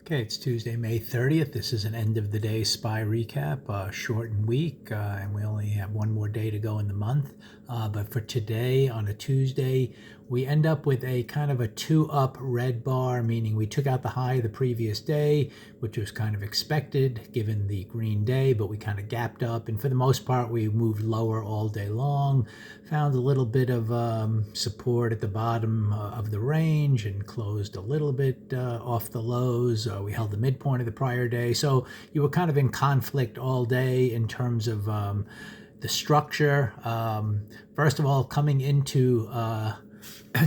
Okay, it's Tuesday, May 30th. This is an end of the day SPY recap, shortened week, and we only have one more day to go in the month. But for today, on a Tuesday, we end up with a kind of a two-up red bar, meaning we took out the high the previous day, which was kind of expected given the green day, but we kind of gapped up. And for the most part, we moved lower all day long, found a little bit of support at the bottom of the range and closed a little bit off the lows. We held the midpoint of the prior day. So you were kind of in conflict all day in terms of the structure. First of all, coming into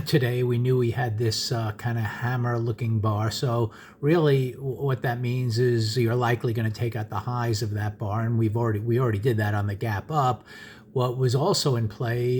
today, we knew we had this kind of hammer looking bar. So really what that means is you're likely going to take out the highs of that bar. And we already did that on the gap up. What was also in play,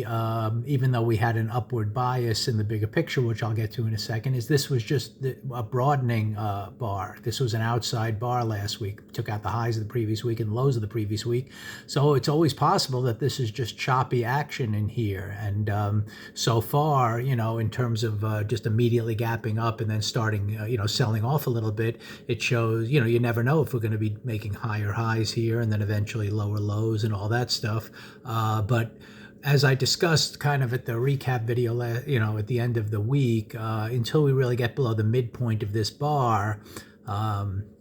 even though we had an upward bias in the bigger picture, which I'll get to in a second, is this was just a broadening bar. This was an outside bar last week. Took out the highs of the previous week and lows of the previous week. So it's always possible that this is just choppy action in here. And so far, in terms of just immediately gapping up and then starting, selling off a little bit, it shows, you never know if we're going to be making higher highs here and then eventually lower lows and all that stuff. But as I discussed kind of at the recap video, at the end of the week, until we really get below the midpoint of this bar,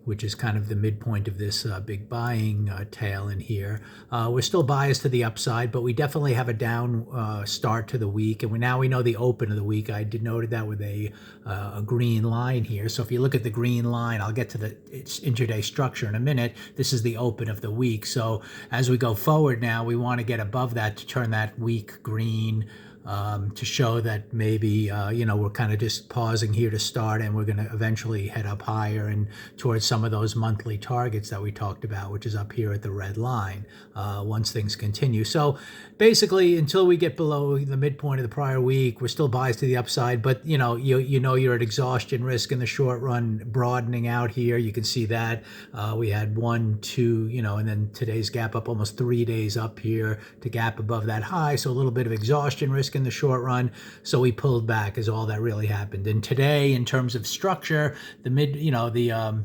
which is kind of the midpoint of this big buying tail in here, we're still biased to the upside, but we definitely have a down start to the week. And now we know the open of the week. I denoted that with a green line here. So if you look at the green line, I'll get to its intraday structure in a minute. This is the open of the week. So as we go forward now, we want to get above that to turn that weak green to show that maybe, we're kind of just pausing here to start and we're going to eventually head up higher and towards some of those monthly targets that we talked about, which is up here at the red line, once things continue. So basically, until we get below the midpoint of the prior week, we're still biased to the upside, but you're at exhaustion risk in the short run, broadening out here. You can see that we had 1, 2, and then today's gap up almost 3 days up here to gap above that high. So a little bit of exhaustion risk in the short run. So we pulled back is all that really happened. And today, in terms of structure, the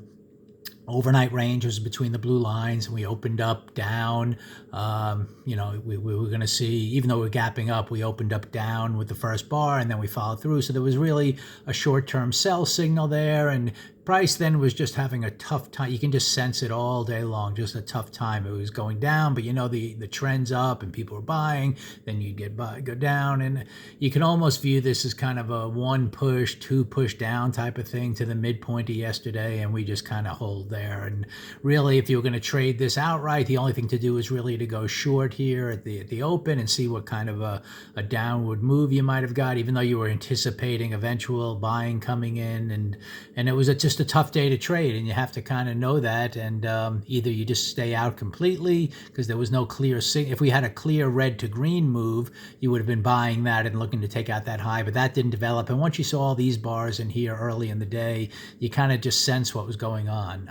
overnight range was between the blue lines, and we opened up down. We were going to see, even though we're gapping up, we opened up down with the first bar, and then we followed through. So there was really a short-term sell signal there, and price then was just having a tough time. You can just sense it all day long, just a tough time. It was going down, but the trend's up and people are buying, then you go down, and you can almost view this as kind of a 1 push, 2 push down type of thing to the midpoint of yesterday, and we just kind of hold there. And really, if you were going to trade this outright, the only thing to do is really to go short here at the open and see what kind of a downward move you might have got, even though you were anticipating eventual buying coming in, and it was just a tough day to trade, and you have to kind of know that. And either you just stay out completely because there was no clear signal. If we had a clear red to green move, you would have been buying that and looking to take out that high, but that didn't develop. And once you saw all these bars in here early in the day, you kind of just sense what was going on.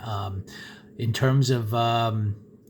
In terms of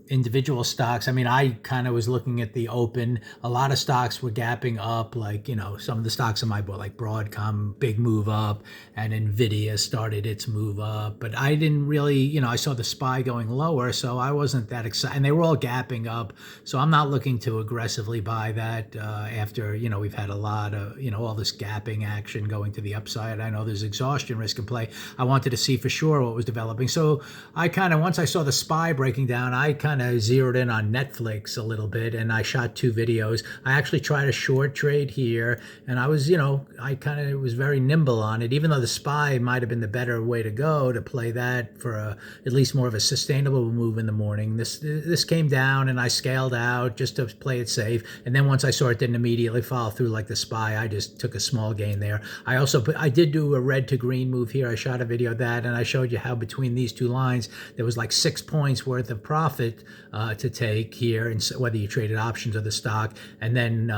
individual stocks, I kind of was looking at the open. A lot of stocks were gapping up, like, some of the stocks in my book, like Broadcom, big move up, and Nvidia started its move up. But I didn't really, I saw the SPY going lower, so I wasn't that excited. And they were all gapping up, so I'm not looking to aggressively buy that after, we've had a lot of, all this gapping action going to the upside. I know there's exhaustion risk in play. I wanted to see for sure what was developing. So I kind of, once I saw the SPY breaking down, I kind of zeroed in on Netflix a little bit, and I shot 2 videos. I actually tried a short trade here, and I was, I kind of was very nimble on it, even though the SPY might have been the better way to go to play that for at least more of a sustainable move in the morning. This came down, and I scaled out just to play it safe. And then once I saw it didn't immediately follow through like the SPY, I just took a small gain there. I did do a red to green move here. I shot a video of that, and I showed you how between these 2 lines, there was like 6 points worth of profit to take here, and so whether you traded options or the stock. And then,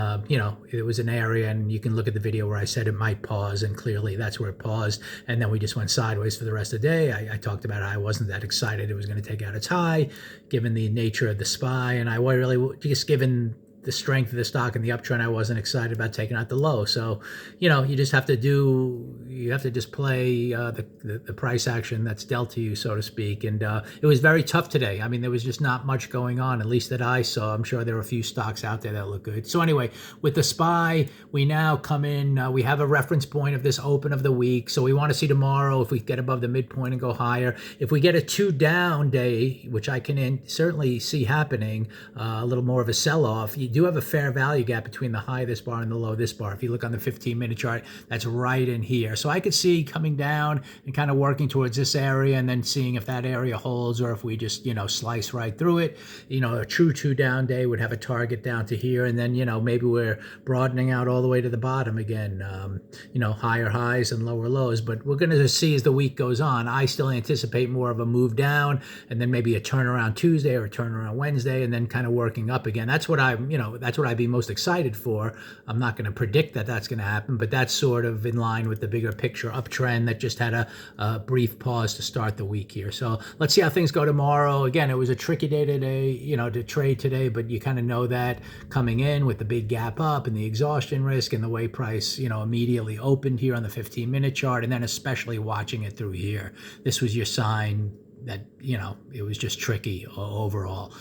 it was an area, and you can look at the video where I said it might pause, and clearly that's where it paused. And then we just went sideways for the rest of the day. I talked about how I wasn't that excited it was going to take out its high, given the nature of the SPY, and I really just given the strength of the stock and the uptrend, I wasn't excited about taking out the low. So, you just have to just play the price action that's dealt to you, so to speak. And it was very tough today. I mean, there was just not much going on, at least that I saw. I'm sure there were a few stocks out there that look good. So anyway, with the SPY, we now come in, we have a reference point of this open of the week. So we want to see tomorrow if we get above the midpoint and go higher. If we get a 2 down day, which I can certainly see happening, a little more of a sell-off, you do have a fair value gap between the high of this bar and the low of this bar. If you look on the 15-minute chart, that's right in here. So I could see coming down and kind of working towards this area and then seeing if that area holds or if we just, slice right through it. A true 2 down day would have a target down to here. And then, maybe we're broadening out all the way to the bottom again, higher highs and lower lows. But we're going to see as the week goes on. I still anticipate more of a move down and then maybe a turnaround Tuesday or a turnaround Wednesday and then kind of working up again. That's what that's what I'd be most excited for. I'm not going to predict that that's going to happen, but that's sort of in line with the bigger picture uptrend that just had a brief pause to start the week here. So let's see how things go tomorrow. Again, it was a tricky day today, to trade today, but you kind of know that coming in with the big gap up and the exhaustion risk and the way price, immediately opened here on the 15-minute chart, and then especially watching it through here. This was your sign that, it was just tricky overall.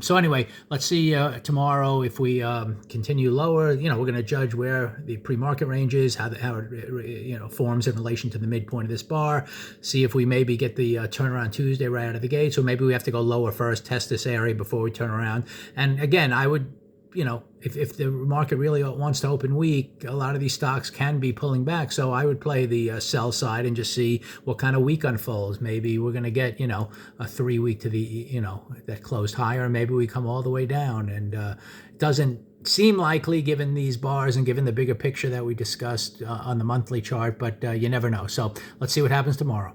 So anyway, let's see tomorrow if we continue lower. We're going to judge where the pre-market range is, how it forms in relation to the midpoint of this bar. See if we maybe get the turnaround Tuesday right out of the gate. So maybe we have to go lower first, test this area before we turn around. And again, I would, if the market really wants to open weak, a lot of these stocks can be pulling back. So I would play the sell side and just see what kind of week unfolds. Maybe we're going to get, a 3 week to the, that closed higher. Maybe we come all the way down. And it doesn't seem likely given these bars and given the bigger picture that we discussed on the monthly chart, but you never know. So let's see what happens tomorrow.